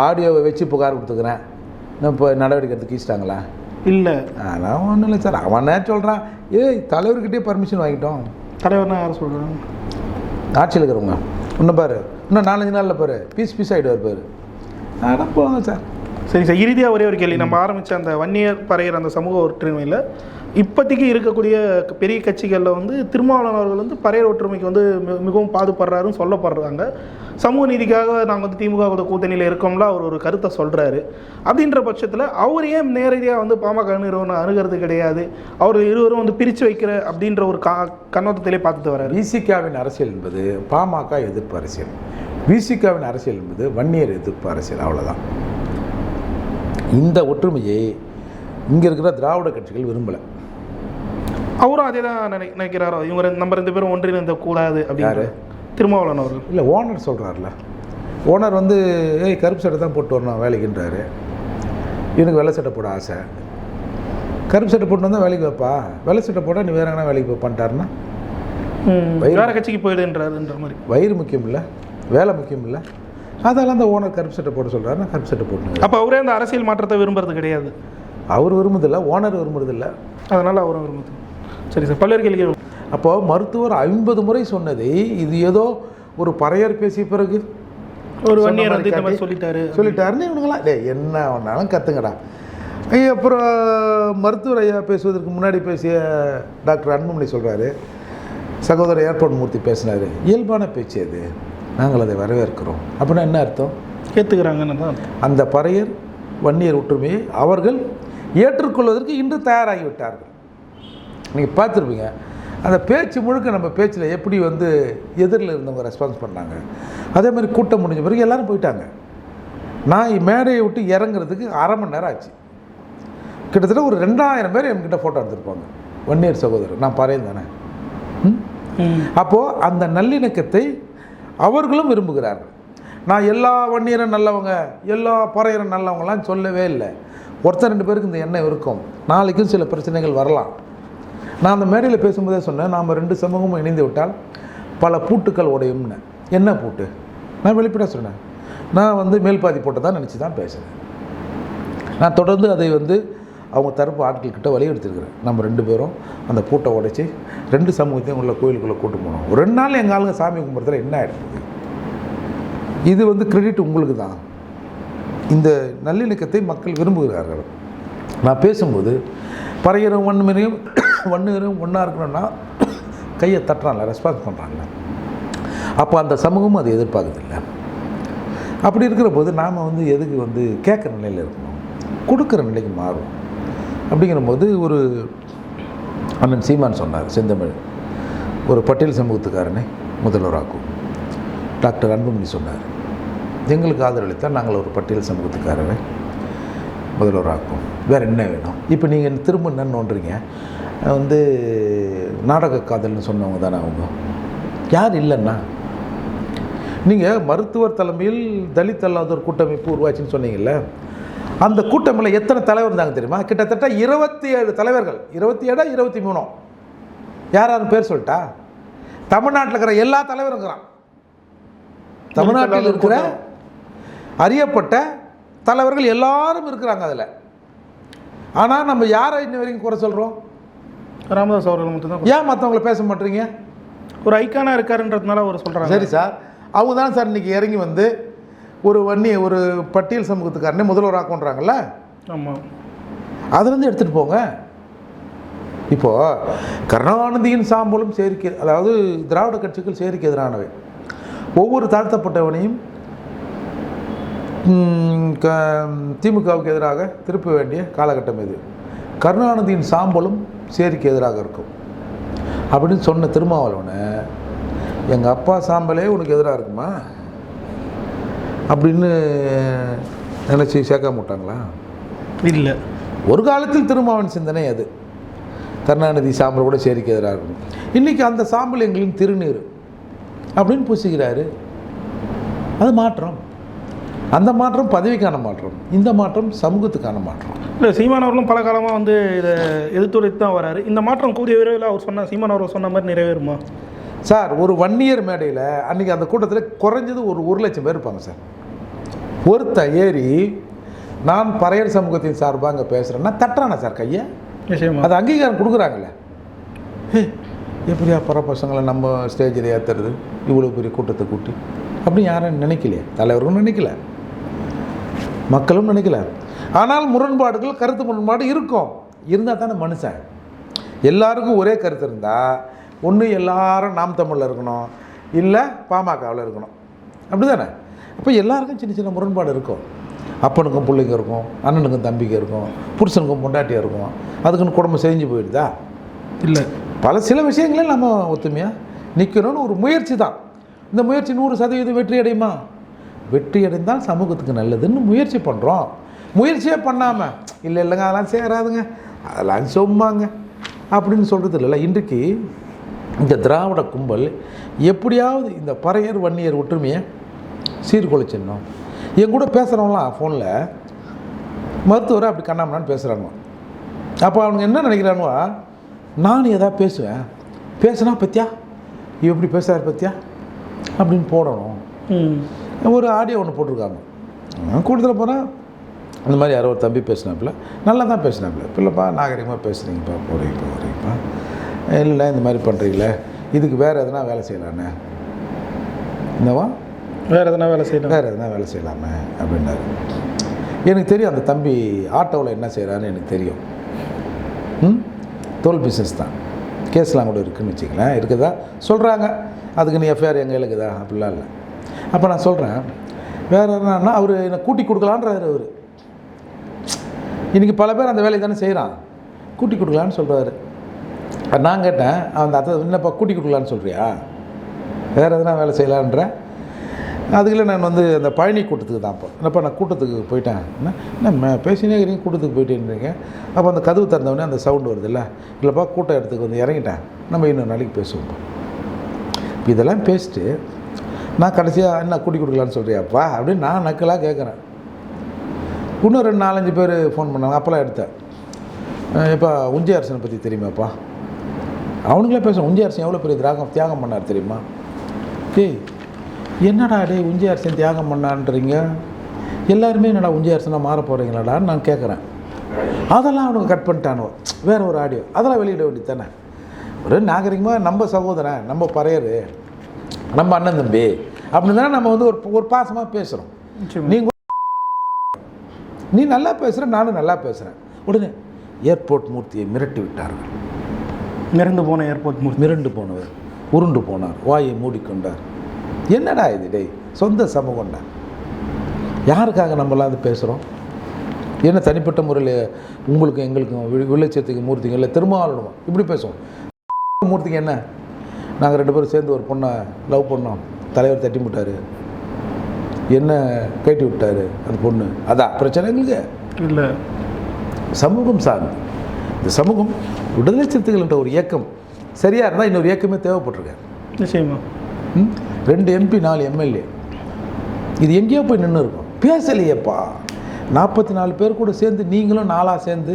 ஆடியோவை வச்சு புகார் கொடுத்துக்கிறேன். இப்போ நடவடிக்கை எடுத்து கீச்சிட்டாங்களா? இல்லை, அதெல்லாம் ஒன்றும் இல்லை சார். அவனே சொல்கிறான், தலைவர்கிட்டே பர்மிஷன் வாங்கிட்டோம். தலைவர்னா யார் சொல்கிறாங்க? ஆட்சியில் இருக்கிறவங்க. இன்னும் பாரு, இன்னும் 4-5 நாளில் பாரு பீஸ் ஆகிடுவார் பாரு. அதான் போவாங்க சார். சரி சார், இறுதியாக ஒரே ஒரு கேள்வி. நம்ம ஆரம்பித்த அந்த வன்னியர் பறையர் அந்த சமூக ஒற்றுமையில் இப்போதைக்கு இருக்கக்கூடிய பெரிய கட்சிகளில் வந்து திருமாவளவன் அவர்கள் வந்து பறையர் ஒற்றுமைக்கு வந்து மிகவும் பாடுபடுறாருன்னு சொல்லப்படுறாங்க. சமூக நீதிக்காக நாங்கள் வந்து திமுக கூட்டணியில் இருக்கோம்ல அவர் ஒரு கருத்தை சொல்கிறாரு. அப்படின்ற பட்சத்தில் அவர் ஏன் நேரடியாக வந்து பாமக நிறுவனம் அணுகிறது கிடையாது? அவர் இருவரும் வந்து பிரித்து வைக்கிற அப்படின்ற ஒரு கண்ணோட்டத்திலே பார்த்துட்டு வர்றாரு. விசிகாவின் அரசியல் என்பது பாமக எதிர்ப்பு அரசியல், விசிகாவின் அரசியல் என்பது வன்னியர் எதிர்ப்பு அரசியல். அவ்வளோதான். இந்த ஒற்றுமையை இங்கே இருக்கிற திராவிட கட்சிகள் விரும்பலை. அவரும் அதே தான் நினைக்கிறாரோ? இவங்க நம்ம 2 பேரும் ஒன்றிணைந்த கூடாது அப்படின்னாரு திருமாவளவன் அவர்கள். இல்லை, ஓனர் சொல்கிறார்ல. ஓனர் வந்து கருப்பு சட்டை தான் போட்டு வரணும் வேலைக்குன்றாரு. எனக்கு வெள்ளை சட்டை போட ஆசை. கருப்பு சட்டை போட்டு வந்தால் வேலைக்கு வைப்பா, வெள்ளை சட்டை போட்டால் நீ வேறு எங்கன்னா வேலைக்கு பண்ணிட்டாருன்னா வேறு கட்சிக்கு போயிடுன்றாருன்ற மாதிரி. வயிறு முக்கியம் இல்லை, வேலை முக்கியம் இல்லை. அதெல்லாம் அந்த ஓனர் கருப்பு சட்டை போட சொல்கிறாரு, நான் கருப்பு சட்டை போட்டு. அப்போ அவரே அந்த அரசியல் மாற்றத்தை விரும்புறது கிடையாது. அவர் விரும்புதில்லை, ஓனர் விரும்புறதில்லை, அதனால் அவரும் விரும்புது. சரி சார், பல்வேறு கேள்வி. அப்போது மருத்துவர் 50 முறை சொன்னதை இது ஏதோ ஒரு பறையர் பேசிய பிறகு ஒரு வன்னியர் வந்து இந்த மாதிரி சொல்லிட்டாருன்னு இவனுங்களாம் என்ன வேணாலும் கற்றுங்கடா. அப்புறம் மருத்துவர் ஐயா பேசுவதற்கு முன்னாடி பேசிய டாக்டர் அன்புமணி சொல்கிறாரு, சகோதரர் ஏர்போர்ட் மூர்த்தி பேசினார், இயல்பான பேச்சு அது, நாங்கள் அதை வரவேற்கிறோம். அப்படின்னா என்ன அர்த்தம்? ஏற்றுக்கிறாங்கன்னு தான். அந்த பறையர் வன்னியர் ஒற்றுமையை அவர்கள் ஏற்றுக்கொள்வதற்கு இன்று தயாராகிவிட்டார்கள். நீங்கள் பார்த்துருப்பீங்க அந்த பேச்சு முழுக்க, நம்ம பேச்சில் எப்படி வந்து எதிரில் இருந்தவங்க ரெஸ்பான்ஸ் பண்ணாங்க. அதே மாதிரி கூட்டம் முடிஞ்ச பிறகு எல்லோரும் போயிட்டாங்க. நான் மேடையை விட்டு இறங்குறதுக்கு அரை மணி நேரம் ஆச்சு. கிட்டத்தட்ட ஒரு 2000 பேர் என்கிட்ட ஃபோட்டோ எடுத்துருப்பாங்க, வன்னியர் சகோதரர். நான் பறையன் தானே. அப்போது அந்த நல்லிணக்கத்தை அவர்களும் விரும்புகிறார்கள். நான் எல்லா வன்னியரும் நல்லவங்க, எல்லா பறையரும் நல்லவங்களாம் சொல்லவே இல்லை. ஒருத்தர் 2 பேருக்கு இந்த எண்ணம் இருக்கும். நாளைக்கும் சில பிரச்சனைகள் வரலாம். நான் அந்த மேடையில் பேசும்போதே சொன்னேன், நாம் 2 சமூகமும் இணைந்து விட்டால் பல பூட்டுக்கள் உடையும்னு. என்ன பூட்டு? நான் வெளிப்படையாக சொன்னேன். நான் வந்து மேல்பாதி போட்டு தான் நினச்சி தான் பேசுகிறேன். நான் தொடர்ந்து அதை வந்து அவங்க தரப்பு ஆட்கள்கிட்ட வலியுறுத்திருக்கிறேன். நம்ம 2 பேரும் அந்த பூட்டை உடைச்சி 2 சமூகத்தையும் உள்ள கோயிலுக்குள்ளே கூட்டு போனோம். ஒரு 2 நாள் எங்கள் ஆளுங்க சாமி கும்பிட்றதுல என்ன ஆகிடுது? இது வந்து கிரெடிட் உங்களுக்கு தான். இந்த நல்லிணக்கத்தை மக்கள் விரும்புகிறார்கள். நான் பேசும்போது பறையரும் வன்னியரும் ஒன்றா இருக்கணும்னா கையை தட்டுறாங்கள, ரெஸ்பான்ஸ் பண்ணுறாங்கள, அப்போ அந்த சமூகமும் அதை எதிர்பார்க்குதில்லை. அப்படி இருக்கிற போது நாம் வந்து எதுக்கு வந்து கேட்குற நிலையில் இருக்கணும், கொடுக்குற நிலைக்கு மாறும். அப்படிங்கிற போது ஒரு அண்ணன் சீமான் சொன்னார், செந்தமிழ் ஒரு பட்டியல் சமூகத்துக்காரனை முதல்வராக்கும். டாக்டர் அன்புமணி சொன்னார், எங்களுக்கு ஆதரவளித்தால் நாங்கள் ஒரு பட்டியல் சமூகத்துக்காரரை முதல்வராக்கும், வேறு என்ன வேணும்? இப்போ நீங்கள் திரும்ப என்ன நோண்டுறீங்க, வந்து நாடக காதல்னு சொன்னவங்க தானே அவங்க. யார் இல்லைன்னா? நீங்கள் மருத்துவர் தலைமையில் தலித் அல்லாத ஒரு கூட்டமைப்பு உருவாச்சுன்னு சொன்னீங்கல்ல, அந்த கூட்டமைப்பில் எத்தனை தலைவர் இருந்தாங்க தெரியுமா? கிட்டத்தட்ட 27 தலைவர்கள். 27 23 யாரும் பேர் சொல்லிட்டா? தமிழ்நாட்டில் இருக்கிற எல்லா தலைவரும் இருக்கிறான். தமிழ்நாட்டில் இருக்கிற அறியப்பட்ட தலைவர்கள் எல்லாரும் இருக்கிறாங்க அதில். ஆனால் நம்ம யாரை இன்ன வரைக்கும் குறை சொல்கிறோம்? ராமதாஸ் அவர்கள் மட்டும்தான். ஏன் மற்றவங்களை பேச மாட்டீங்க? ஒரு ஐக்கானாக இருக்காருன்றதுனால ஒரு சொல்கிறாங்க. சரி சார், அவங்க தானே சார் இன்றைக்கி இறங்கி வந்து ஒரு பட்டியல் சமூகத்துக்காரனே முதல்வராக்குன்றாங்கல்ல. ஆமாம், அதுலேருந்து எடுத்துகிட்டு போங்க. இப்போது கருணாநிதியின் சாம்பலும் சேரிக்கு, அதாவது திராவிட கட்சிகள் சேரிக்கு எதிரானவை. ஒவ்வொரு தாழ்த்தப்பட்டவனையும் திமுகவுக்கு எதிராக திருப்ப வேண்டிய காலகட்டம் இது. கருணாநிதியின் சாம்பலும் சேரிக்கு எதிராக இருக்கும் அப்படின்னு சொன்ன திருமாவளவனை, எங்கள் அப்பா சாம்பலே உனக்கு எதிராக இருக்குமா அப்படின்னு நினச்சி சேர்க்க மாட்டாங்களா? இல்லை. ஒரு காலத்தில் திருமாவன் சிந்தனை அது. கருணாநிதி சாம்பல் கூட சேரிக்கு எதிராக இருக்கும். இன்றைக்கி அந்த சாம்பல் எங்களின் திருநீர் அப்படின்னு பூசிக்கிறாரு. அது மாற்றம். அந்த மாற்றம் பதவிக்கான மாற்றம், இந்த மாற்றம் சமூகத்துக்கான மாற்றம். இல்லை, சீமான் அவர்களும் பல காலமாக வந்து இதை எதிர்த்துரைத்து தான் வராரு. இந்த மாற்றம் கூடிய விரைவில் அவர் சொன்ன சீமான் அவர்கள் சொன்ன மாதிரி நிறைவேறுமா சார்? ஒரு வன்னியர் மேடையில் அன்றைக்கி அந்த கூட்டத்தில் குறைஞ்சது ஒரு 1,00,000 பேர் இருப்பாங்க சார். ஒருத்த ஏறி நான் பறையர் சமூகத்தின் சார்பாக அங்கே பேசுகிறேன்னா தட்டுறானே சார் கையை. அது அங்கீகாரம் கொடுக்குறாங்களே. எப்படியா பற பசங்களை நம்ம ஸ்டேஜில் ஏற்றுறது, இவ்வளோ பெரிய கூட்டத்தை கூட்டி அப்படி யாரும் நினைக்கலையே. தலைவர்களும் நினைக்கல, மக்களும் நினைக்கல. ஆனால் முரண்பாடுகள், கருத்து முரண்பாடு இருக்கும். இருந்தால் தானே மனுஷன். எல்லாருக்கும் ஒரே கருத்து இருந்தால் ஒன்று எல்லாரும் நாம் தமிழில் இருக்கணும், இல்லை பாமகவில் இருக்கணும், அப்படி தானே? அப்போ எல்லாருக்கும் சின்ன சின்ன முரண்பாடு இருக்கும். அப்பனுக்கும் பிள்ளைங்க இருக்கும், அண்ணனுக்கும் தம்பிக்கு இருக்கும், புருஷனுக்கும் பொண்டாட்டியாக இருக்கும். அதுக்குன்னு குடும்பம் செஞ்சு போயிடுதா? இல்லை. சில விஷயங்களே நம்ம ஒத்துமையாக நிற்கணும்னு ஒரு முயற்சி தான். இந்த முயற்சி 100% வெற்றி அடையுமா? வெற்றி அடைந்தால் சமூகத்துக்கு நல்லதுன்னு முயற்சி பண்ணுறோம். முயற்சியே பண்ணாமல் இல்லைங்க அதெல்லாம் சேராதுங்க, அதெல்லாம் சும்மாங்க அப்படின்னு சொல்கிறது இல்லைல்ல. இன்றைக்கு இந்த திராவிட கும்பல் எப்படியாவது இந்த பறையர் வன்னியர் ஒற்றுமையை சீர்குலைச்சிடணும். என் கூட பேசுகிறவங்களாம் ஃபோனில் மருத்துவரை அப்படி கண்ணாமண்ணான்னு பேசுகிறாங்க. அப்போ அவங்க என்ன நினைக்கிறானுவா, நான் எதாவது பேசுவேன், பேசுனா பத்தியா எப்படி பேசுகிறார் பத்தியா அப்படின்னு போடணும். ஒரு ஆடியோ ஒன்று போட்டிருக்காங்க. கூட்டத்தில் போனால் இந்த மாதிரி யாரோ ஒரு தம்பி பேசினாப்புல, நல்லா தான் பேசினாப்புல, இல்லைப்பா நாகரிகமாக பேசுகிறீங்கப்பா, போகிறீங்கப்பா இல்லை இந்த மாதிரி பண்ணுறீங்களே, இதுக்கு வேறு எதனா வேலை செய்யலாண்ணே, என்னவா வேறு எதனா வேலை செய்யலாம், வேறு எதனா வேலை செய்யலாமே அப்படின்னாரு. எனக்கு தெரியும் அந்த தம்பி ஆட்டோவில் என்ன செய்கிறான்னு எனக்கு தெரியும். தோல் பிஸ்னஸ் தான், கேஸ்லாம் கூட இருக்குதுன்னு வச்சுக்கலாம், இருக்குதா சொல்கிறாங்க. அதுக்கு நீ எஃப்ஐஆர் எங்கே இருக்குதா அப்படிலாம் இல்லை. அப்போ நான் சொல்கிறேன் வேறு என்னன்னா அவர் என்னை கூட்டி கொடுக்கலான்றாரு. அவர் இன்றைக்கி பல பேர் அந்த வேலையை தானே செய்கிறான், கூட்டி கொடுக்கலான்னு சொல்கிறாரு. நான் கேட்டேன் அந்த என்னப்பா கூட்டி கொடுக்கலான்னு சொல்கிறியா, வேறு எதனா வேலை செய்யலான்ற. அதுக்குள்ளே நான் வந்து அந்த பழனி கூட்டத்துக்கு தான். அப்போ என்னப்பா நான் கூட்டத்துக்கு போயிட்டேன், என்ன பேசினே இருக்கிறீங்க, கூட்டத்துக்கு போயிட்டேன்றீங்க. அப்போ அந்த கதவு திறந்தவொடனே அந்த சவுண்டு வருது இல்லை, இல்லைப்பா கூட்ட இடத்துக்கு வந்து இறங்கிட்டேன், நம்ம இன்னொரு நாளைக்கு பேசுவோம்ப்பா. இப்போ இதெல்லாம் பேசிட்டு நான் கடைசியாக என்ன கூட்டி கொடுக்கலான்னு சொல்கிறியாப்பா அப்படின்னு நான் நக்கலாக கேட்குறேன். இன்னும் 2-4-5 பேர் ஃபோன் பண்ணாங்க. அப்போல்லாம் எடுத்தேன், எப்பா உஞ்சை அரசனை பற்றி தெரியுமாப்பா, அவனுங்களே பேசுவோம். உஞ்சை அரசன் எவ்வளோ பெரிய தியாகம் பண்ணார் தெரியுமா. டேய் என்னடா டே உஞ்சை அரசன் தியாகம் பண்ணான்றீங்க, எல்லாருமே என்னடா உஞ்சை அரசனாக மாற போகிறீங்களாடான்னு நான் கேட்குறேன். அதெல்லாம் அவனுக்கு கட் பண்ணிட்டானோ, வேறு ஒரு ஆடியோ அதெல்லாம் வெளியிட வேண்டியது தானே. ஒரு நாகரிகமாக நம்ம சகோதரன், நம்ம பறையரு, நம்ம அண்ணன் தம்பி அப்படின்னு தானே நம்ம வந்து ஒரு பாசமாக பேசுகிறோம். நீ நல்லா பேசுகிற, நானும் நல்லா பேசுகிறேன். உடனே ஏர்போர்ட் மூர்த்தியை மிரட்டி விட்டார்கள். மிரண்டு போன ஏர்போர்ட் மூர்த்தி, மிரண்டு போனவர் உருண்டு போனார், வாயை மூடிக்கொண்டார். என்னடா இது டேய், சொந்த சமூகம்டா. யாருக்காக நம்மளாம் அது பேசுகிறோம்? என்ன தனிப்பட்ட முறையில் உங்களுக்கும் எங்களுக்கும் விளைச்சத்துக்கு மூர்த்திங்க இல்லை திருமாவளவனும் இப்படி பேசுவோம். மூர்த்திக்கு என்ன, நாங்கள் 2 பேரும் சேர்ந்து ஒரு பொண்ணை லவ் பண்ணோம், தலைவர் தட்டி விட்டார், என்ன கேட்டி விட்டார் அந்த பொண்ணு, அதான் பிரச்சனை எங்களுக்கு இல்லை. சமூகம் சார்ந்து இந்த சமூகம் விடுதலை சிறுத்தைகள்ன்ற ஒரு இயக்கம் சரியாக இருந்தால் இன்னொரு இயக்கமே தேவைப்பட்டிருக்கேன். நிச்சயமா 2 MP 4 MLA இது எங்கேயோ போய் நின்று இருக்கும். பேசலையேப்பா, 44 பேர் கூட சேர்ந்து நீங்களும் 4ஆக சேர்ந்து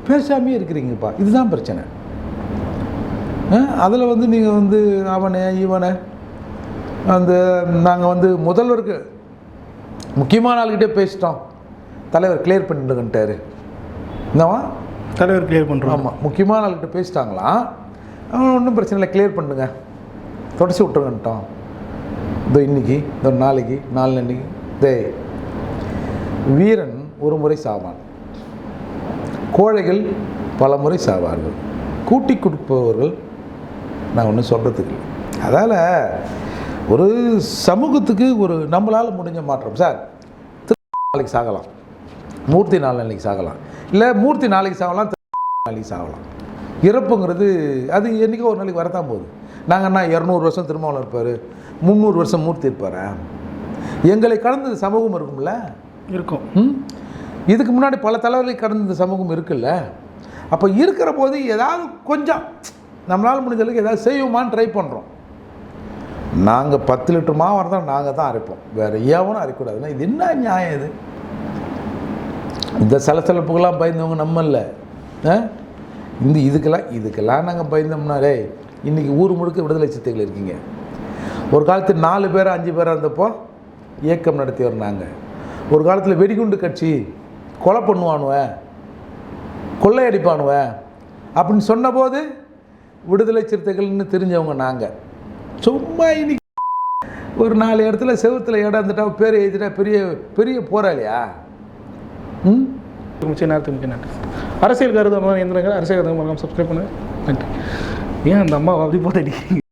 பேசாமே இருக்கிறீங்கப்பா. இதுதான் பிரச்சனை. அதில் வந்து நீங்கள் வந்து அவனை இவனை அந்த நாங்கள் வந்து முதல்வருக்கு முக்கியமான ஆளுகிட்டே பேசிட்டோம், தலைவர் கிளியர் பண்ணிட்டுன்ட்டார். என்னவா தலைவர் கிளியர் பண்ணுறோம். ஆமாம், முக்கியமான ஆளுகிட்ட பேசிட்டாங்களாம், அவன் ஒன்றும் பிரச்சனை இல்லை, கிளியர் பண்ணுங்க, தொடச்சி விட்டுருங்கன்ட்டோம். இதோ இன்றைக்கி, இதோ நாளைக்கு, நாளன்னைக்கு. வீரன் ஒரு முறை சாவான், கோழைகள் பல முறை சாவார்கள், கூட்டி கொடுப்பவர்கள் நான் ஒன்றும் சொல்கிறதுக்கு. அதால் ஒரு சமூகத்துக்கு ஒரு நம்மளால் முடிஞ்ச மாற்றம். சார் நாளைக்கு சாகலாம், மூர்த்தி நாளைக்கு சாகலாம், இல்லை மூர்த்தி நாளைக்கு சாகலாம், நாளைக்கு சாகலாம். இறப்புங்கிறது அது என்றைக்கோ ஒரு நாளைக்கு வரத்தான் போகுது. நாங்கள்னா 200 வருஷம் திருமாவளவன் இருப்பார், 300 வருஷம் மூர்த்தி இருப்பார். எங்களை கடந்த சமூகம் இருக்கும்ல, இருக்கும். இதுக்கு முன்னாடி பல தலைவர்களை கடந்த சமூகம் இருக்குல்ல. அப்போ இருக்கிற போது ஏதாவது கொஞ்சம் நம்மளால் முடிஞ்ச அளவுக்கு ஏதாவது செய்வோமான்னு ட்ரை பண்ணுறோம். நாங்கள் 10 லிட்டர் மாவு இருந்தால் நாங்கள் தான் அரைப்போம், வேறு எவனும் அரைக்கூடாதுன்னா இது என்ன நியாயம்? இது இந்த சலசலப்புக்கெல்லாம் பயந்தவங்க நம்ம இல்லை. இதுக்கெல்லாம் நாங்கள் பயந்தோம்னாலே இன்றைக்கி ஊர் முழுக்க விடுதலை சிறுத்தைகள் இருக்கீங்க. ஒரு காலத்தில் 4 பேர் 5 பேராக இருந்தப்போ இயக்கம் நடத்தி வந்தாங்க. ஒரு காலத்தில் வெடிகுண்டு கட்சி, கொலை பண்ணுவானுவேன், கொள்ளையடிப்பானுவேன் அப்படின்னு சொன்னபோது விடுதலை சிறுத்தைகள்னு தெரிஞ்சவங்க நாங்கள். சும்மா இன்னைக்கு ஒரு 4 இடத்துல செவத்தில் இடம் இருந்துட்டா பேர் எழுதிட்டா பெரிய பெரிய போராளியா? மிச்ச நேரத்துக்கு நன்றி. அரசியல் கருத்து எந்திரங்கள் அரசியல் கருத்து சப்ஸ்கிரைப் பண்ணுங்கள். நன்றி. ஏன் அந்த அம்மா அப்படி போட்டு